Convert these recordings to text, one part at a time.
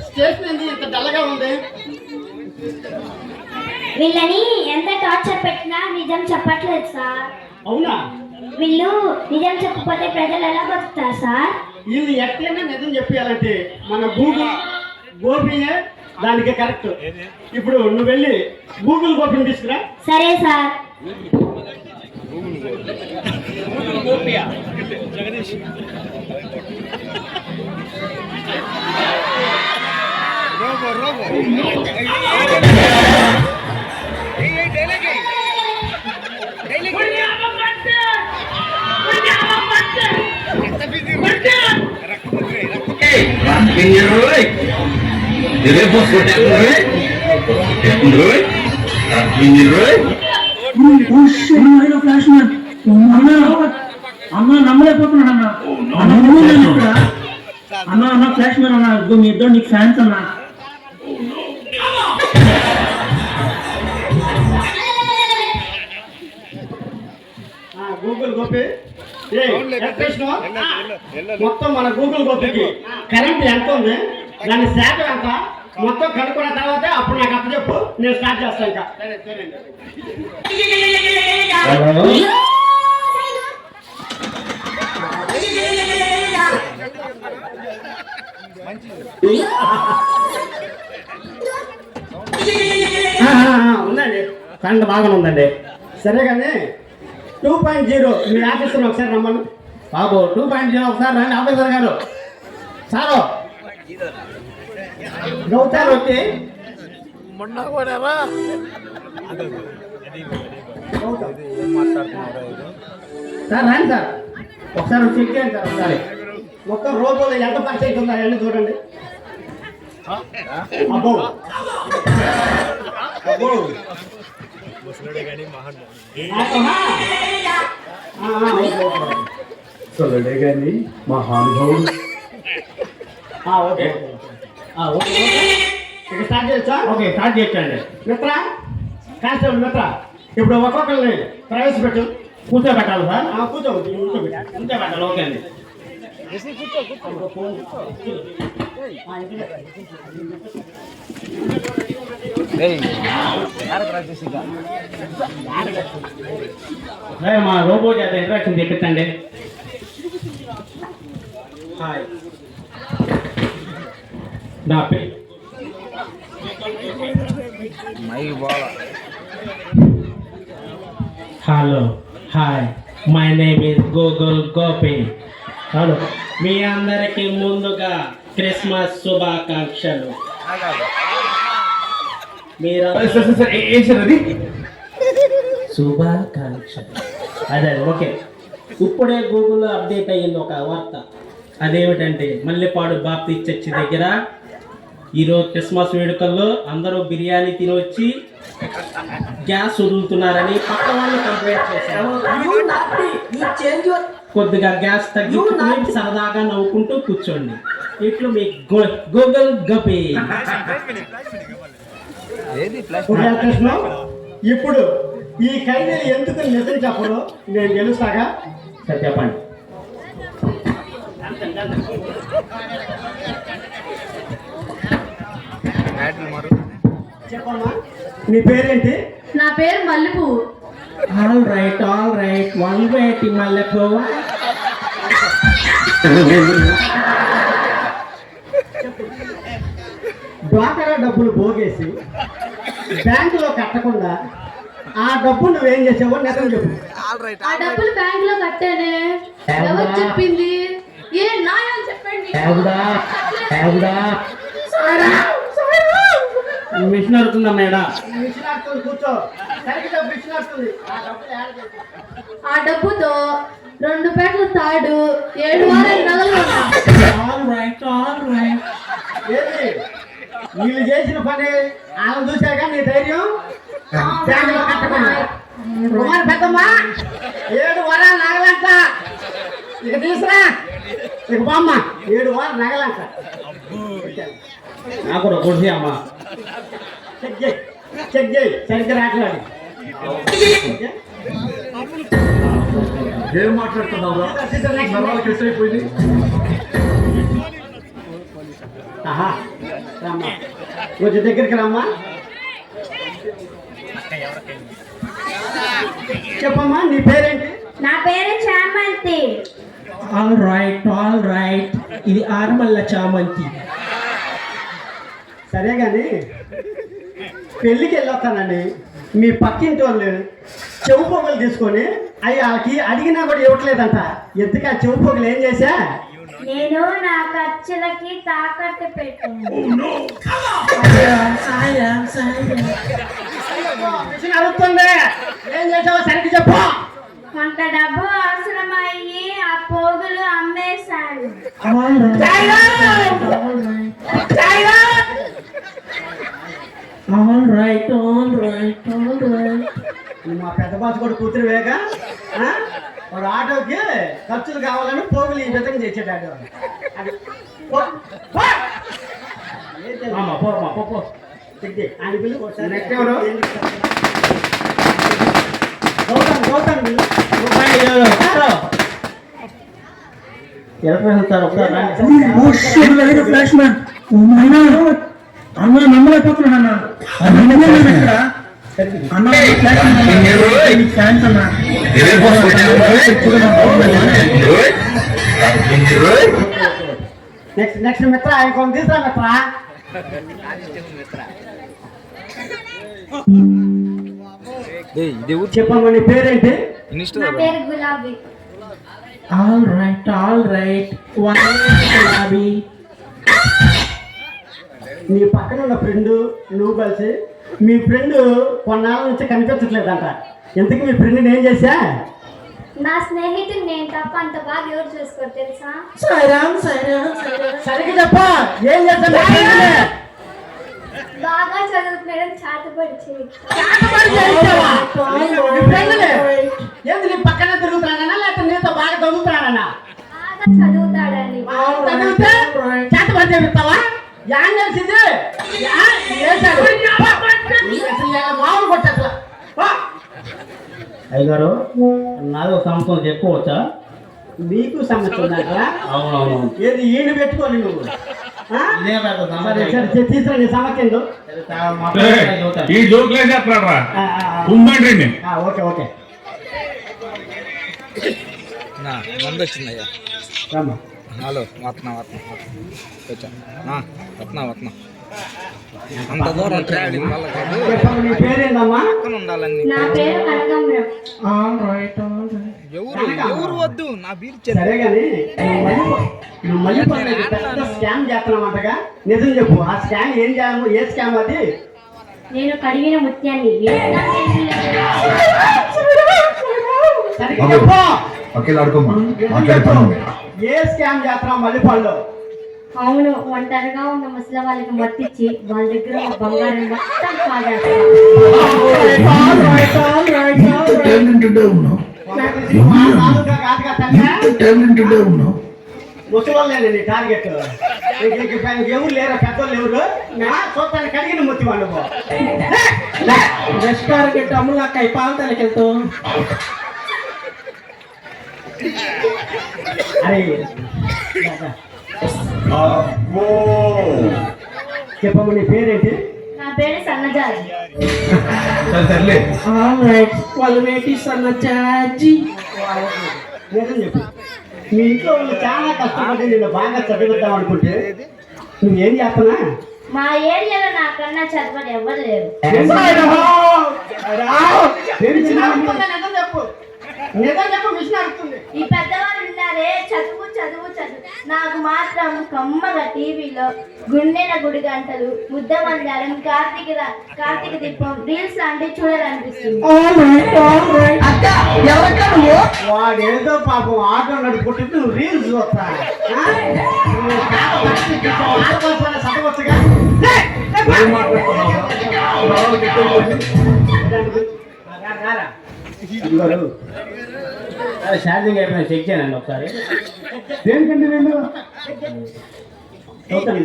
Station ఇంత డల్గా ఉంది. వీళ్ళని ఎంత టార్చర్ పెట్టినా నిజం చెప్పట్లేదు సార్. అవునా? వీళ్ళు నిజం చెప్పకపోతే ప్రజలు ఎలా బతుకుతారు సార్? వీళ్ళు ఎట్లయినా నిజం చెప్పాలంటే మన గోపియే దానికి కరెక్ట్. ఇప్పుడు నువ్వు వెళ్ళి గూగుల్ గోపిని తీసుకురా. సరే సార్. అన్న నమ్మలేకపోతున్నాడు అన్న ఫ్లాష్ మ్యాన్ అన్న. మీ ఇద్దరు నీకు ఫ్యాన్స్ అన్నా. గూగుల్ గోపి మొత్తం మన గూగుల్ గోపికి కరెంట్ ఎంత ఉంది, దాని శాతం ఎంత మొత్తం కనుక్కున్న తర్వాత అప్పుడు నాకు అప్పు చెప్పు, నేను స్టార్ట్ చేస్తాను. ఇంకా ఉందండి, కరెంట్ బాగానే ఉందండి. సరే కానీ 2.0 మీ ఆఫీసర్ ఒకసారి రమ్మను. బాబు 2.0 ఒకసారి రండి ఆఫీసర్ గారు. సారు గౌతారు వచ్చి సార్ రండి సార్, ఒకసారి చెక్ చేయండి సార్. ఒకసారి మొత్తం రోజులో ఎంత పర్సెంట్ ఉందా అన్నీ చూడండి. అబ్బో అబ్బో సరే కానీ మహానుభావుడు. ఓకే స్టార్ట్ చేయొచ్చా? ఓకే స్టార్ట్ చేయొచ్చండి. మిత్ర కానిస్టేబుల్ మిత్ర, ఇప్పుడు ఒక్కొక్కరిని ప్రవేశపెట్టు. కూర్చోబెట్టాలి సార్? కూర్చోబెట్టాలి. ఓకే అండి. మా రోబో చేత ఇంట్రాక్షన్ తెప్పించండి. హాయ్, నా పేరు hello hi, my name is Google Gopi. Hello, మీ అందరికి ముందుగా క్రిస్మస్ శుభాకాంక్షలు. శుభాకాంక్షలు అదే ఓకే. ఇప్పుడే గూగుల్లో అప్డేట్ అయ్యింది ఒక వార్త. అదేమిటంటే మల్లెపాడు బాప్టిస్ట్ చర్చి దగ్గర ఈరోజు క్రిస్మస్ వేడుకల్లో అందరూ బిర్యానీ తినొచ్చి గ్యాస్ వదులుతున్నారని పక్క వాళ్ళు కంప్లైంట్ చేశారు. కొద్దిగా గ్యాస్ తగ్గించుకుని సరదాగా నవ్వుకుంటూ కూర్చోండి. ఇట్లు మీ గూగుల్ గోపి. ఇప్పుడు ఈ ఖైదీలు ఎందుకు నిజం చెప్పరు నేను గెలుస్తాగా. సరే చెప్పండి. చెప్పమ్మా, నీ పేరేంటి? నా పేరు మల్లెపువ్వు. ఆల్ రైట్ వన్ వేటి మల్లెపువ్వు. డ్వాక్రా డబ్బులు పోగేసి బ్యాంకులో కట్టకుండా ఆ డబ్బు నువ్వేం చేసావో నిజం చెప్పు. ఆ డబ్బులు బ్యాంక్ లో కట్టానే. ఎవరు చెప్పింది? ఏ నాయం చెప్పండి. మిషన్ అవుతుందా మేడం? కూర్చో. ఆ డబ్బుతో 2 పేటలు తాడు, 7 వారాలు నగలు. వీళ్ళు చేసిన పని వాళ్ళు చూశాక నీ ధైర్యం పెద్దమ్మా 7 వారాలు నగలంట. ఇక తీసురా, ఇక బామ్మ 7 వారాలు నగలంట. నాకు కూడా కొడిసి అమ్మా చెక్ చేయి సరిగ్గా రాట్లాడు. ఏం మాట్లాడుతున్నావురా? నరాలకు ఎట్ అయిపోయింది. ఆహా రామ్మా, కొంచెం దగ్గరికి రామ్మా. చెప్పమ్మా, నీ పేరేంటి? నా పేరు చామంతి. ఆల్ రైట్, ఇది ఆరమల్ల చామంతి. సరే కానీ పెళ్ళికి వెళ్ళొస్తానండి. మీ పక్కింటి వాళ్ళు చెవు పొగలు తీసుకొని వాళ్ళకి అడిగినా కూడా ఇవ్వట్లేదంట. ఎందుకు ఆ చెవు పొగలు ఏం చేశా? నేను నా ఖర్చులకి తాకట్టు పెట్టాను. మిషన్ అడుగుతుంది, ఏం చేసావో సరిగ్గా చెప్పు. కొంత డబ్బు అవసరమయ్యి ఆ పోగులు అమ్మేశాను. All right. మా పెద్ద బాస్ కూడా కూతురు వేగ వాడు ఆటోకి ఖర్చులు కావాలని పోగులు ఈ విధంగా చేసేటాడు. అది నెక్స్ట్ ఎవరు? గౌతమ్ అన్న నమ్మలేకపోతున్నాను అన్న నెక్స్ట్ మిత్ర ఆయన కొన్ని తీసురా మిత్ర. చెప్పమ్మా, నీ పేరేంటి? నా పేరు గులాబీ. All right. గులాబీ. నీ పక్కన ఉన్న ఫ్రెండ్ నువ్వు కలిసి మీ ఫ్రెండ్ కొన్నాళ్ళ నుంచి కనిపించట్లేదంట. ఎందుకు మీ ఫ్రెండ్ని ఏం చేశా? నా స్నేహితుడు నేను తప్ప అంత బాగా ఎవరు చూసుకోరు తెలుసా? సరిగ్గా చెప్ప, ఏం చేస్తా? బాగా చదువుతున్నాడు, చాటుపడి ఏంది నీ పక్కన తిరుగుతున్నాడనా లేకపోతే నీతో బాగా చదువుతున్నాడనా? బాగా చదువుతాడని. చదివితే చేతపడి చెప్తావా? ఏం చేసింది? మామూలు కొట్టట్లా. అయ్యగారు, నాదో సంవత్సరం చెప్పుకోవచ్చా? నీకు సమస్య ఉందా? అవునవును. ఏది ఈయన పెట్టుకోని నువ్వు ఇదే పెద్ద సమస్య. తీసుకురా నీ సమస్య ఏందో. ఈ జోక్లే చెప్పరా ఉందండి. ఓకే మందు వచ్చిందయ్యా. రామ్మా. హలో వత్నా అంత దూరం ట్రావెలింగ్ వల్ల కాదు, చెప్పమ్మా, నీ పేరేందమ్మా? పక్కన ఉండాలని. నా పేరు కనకాంబరం. ఎవరు వద్దు, నా బీర్ సరే కానీ నువ్వు మళ్ళీ పెద్ద స్కామ్ చేస్తున్నామంటగా, నిజం చెప్పు. ఆ స్కామ్ ఏం చేయాలి? ఏ స్కామ్ అది? నేను కడిగిన ముత్యాన్ని సరిగ్గా చెప్పు. మాట్లాడుకోమ్మా. ఏ స్కామ్ చేస్తున్నావు మల్లెపాడులో? అవును, ఒంటరిగా ఉన్న ముసలి వాళ్ళకి మత్తిచ్చి వాళ్ళ దగ్గర ఉన్న బంగారం మొత్తం కాజేస్తాను. ముసలి నీ టార్గెట్ ఎవరు లేరా? పెద్దోళ్ళు ఎవరు? చూస్తాను కడిగిన ముత్తి వాళ్ళు. రెస్టారెంట్ అమ్ములకాయ పాలతలకి వెళ్తూ. అరే చెప్పమ్మ, నీ పేరేంటి? నా పేరు సన్నజాజి. సర్లే. వాళ్ళు వేటి సన్న చాజీ. నిజం చెప్పు. మీ ఇంట్లో వాళ్ళు చాలా కష్టపడి నిన్ను బాగా చదివిద్దాం అనుకుంటే నువ్వేం చేస్తున్నా? మా ఏరియాలో నాకన్నా చదవని ఎవరు లేరు. నిజం చెప్పు, మిషన్ అడుగుతుంది. ఈ పెద్దవాళ్ళు ఉన్నారే, చదువు చదువు చదువు. నాకు మాత్రం కమ్మగా టీవీలో గుండెన గుడి గంటలు, ముద్ద మందారం, కార్తీక దీపం, రీల్స్ లాంటివి చూడాలనిపిస్తుంది. వాడేదో పాపం ఆటో నడుపుకుంటే నువ్వు రీల్స్ చూస్తా. చదవచ్చుగా. ఛార్జింగ్ అయిపోయినా చెక్ చేయండి ఒకసారి. దేనికండి నేను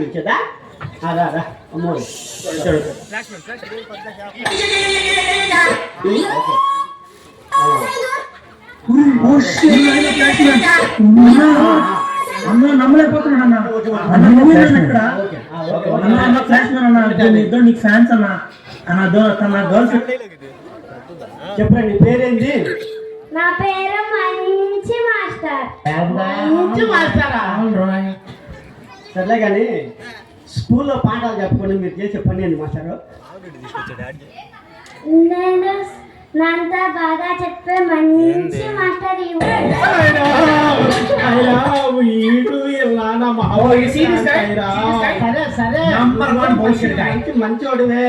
వచ్చేదా? రా రా అమ్మో చూడు. అన్న నమ్మలేకపోతున్నాడు అన్న. అన్న నువ్వేనా ఇక్కడ? అన్న ఫ్లాష్ మ్యాన్ అన్న. ఇద్దరు నీకు ఫ్యాన్స్ అన్న. తన గర్ల్ ఫ్రెండ్. చెప్పరా నీ పేరేంటి? నా పేరు మంచి మాస్టర్. మంచి మాస్టరా? సర్లే కానీ స్కూల్లో పాఠాలు చెప్పుకొని మీరు చేసే పని ఏంటి మాస్టారు? నేను నాంతా బాగా చెప్పే మంచి మాస్టర్ సరే సరే మంచోడివే.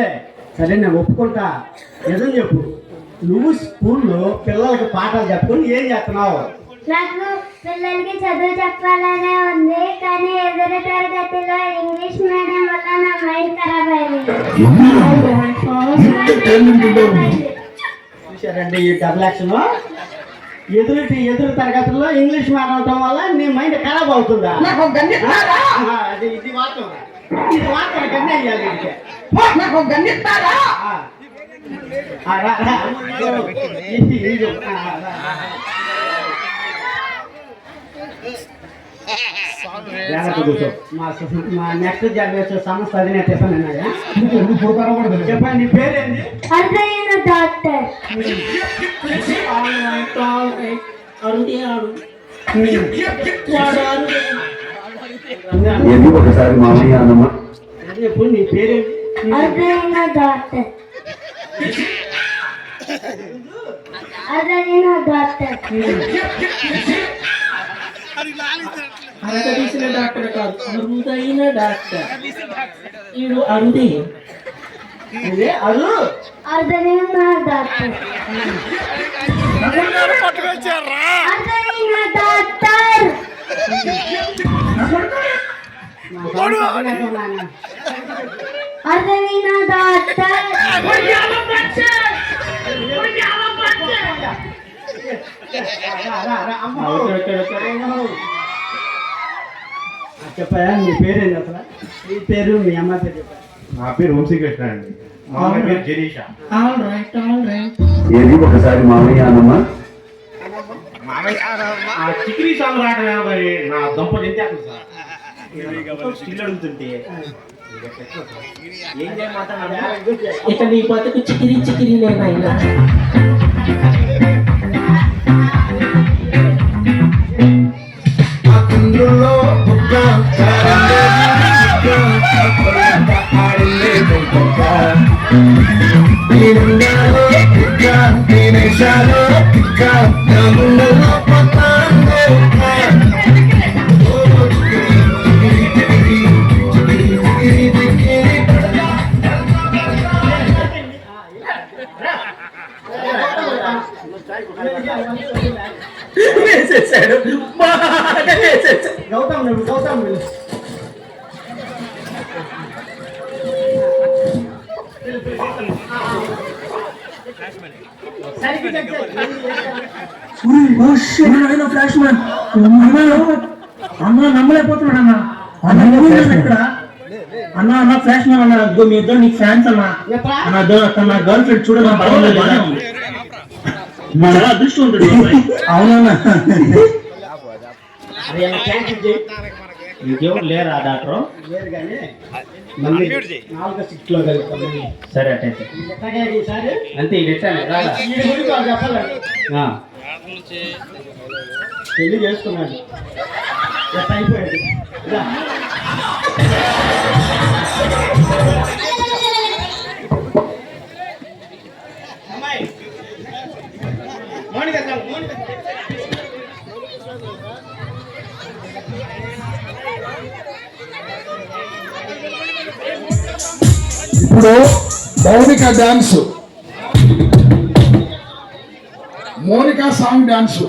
సరే నేను ఒప్పుకుంటా. నిజం చెప్పు, నువ్వు స్కూల్లో పిల్లలకి పాఠాలు చెప్పుకొని ఏం చేస్తున్నావు? నాకు పిల్లలకి చదువు చెప్పాలనే ఉంది, కానీ ఎదురు తరగతిలో ఇంగ్లీష్ మీడియం వల్ల నా మైండ్ ఖరాబ్ అయింది. చూసారండి ఈ డబుల్ యాక్షన్. ఎదురు తరగతుల్లో ఇంగ్లీష్ మాట్లాడటం వల్ల నీ మైండ్ ఖరాబ్ అవుతుందా? అది ఇది మాత్రం గన్నే అయ్యాలి. మా నెక్స్ట్ జనరేషన్ సంస్థ అధినేత చెప్పండి, నీ పేరేంటి? అర్థమైన డాక్టర్. ఒకసారి మామయ్య అన్నమా. చెప్పు నీ పేరేంటి? అర్థమైన డాక్టర్. అర్థమైన డాక్టర్. అరగదీసిన డాక్టర్ కాదు, అరుదైన డాక్టర్. వీడు అరుది. అరు అర్థమైన డాక్టర్. అర్థమైన డాక్టర్. అర్థమైన డాక్టర్. చెప్పాయా నీ పేరేంటి అసలు? నీ పేరు మీ అమ్మ పేరు చెప్పా. నా పేరు వంశీకృష్ణ అండి. మా అమ్మ పేరు జరీషా. ఏది ఒకసారి మామయ్య అన్నమా. ఆ చికిరీ సాంగ్ రావడం మరి నా దంపతి ఎంత సార్ స్టిల్ అడుగుతుంటే ఏం చేయమంటారు? ఇక నీ బతుకు చికిరి చికిరి నేనైనా. వేసేసాడు, బాగా వేసేసాడు. గౌతమ్ నువ్వు గౌతమ్ నువ్వు ఫ్లాష్ మ్యాన్. అన్న నమ్మలేకపోతున్నాడు అన్న. అన్న నువ్వేనా ఇక్కడ? అన్న ఫ్లాష్ మ్యాన్ అన్న. మీ ఇద్దరు నీకు ఫ్యాన్స్ అన్న. తన గర్ల్ ఫ్రెండ్ చూడన్నా పర్వాలేదు. చాలా అదృష్టం ఉంటుంది. అవునన్నా. ఇంకెవరు లేరా డాక్టర్? లేరు కానీ మళ్ళీ 4 షిఫ్ట్లో కలుగుతాం. సరే అట్టయితే ఈసారి అంతే. ఇది ఎట్టాలి రాదా? ఈ గురించి వాళ్ళు చెప్పాలండి. పెళ్లి చేసుకున్నాడు, ఎట్లా అయిపోయాడు. రా. ఇప్పుడు Mounika dance, Monica song dance.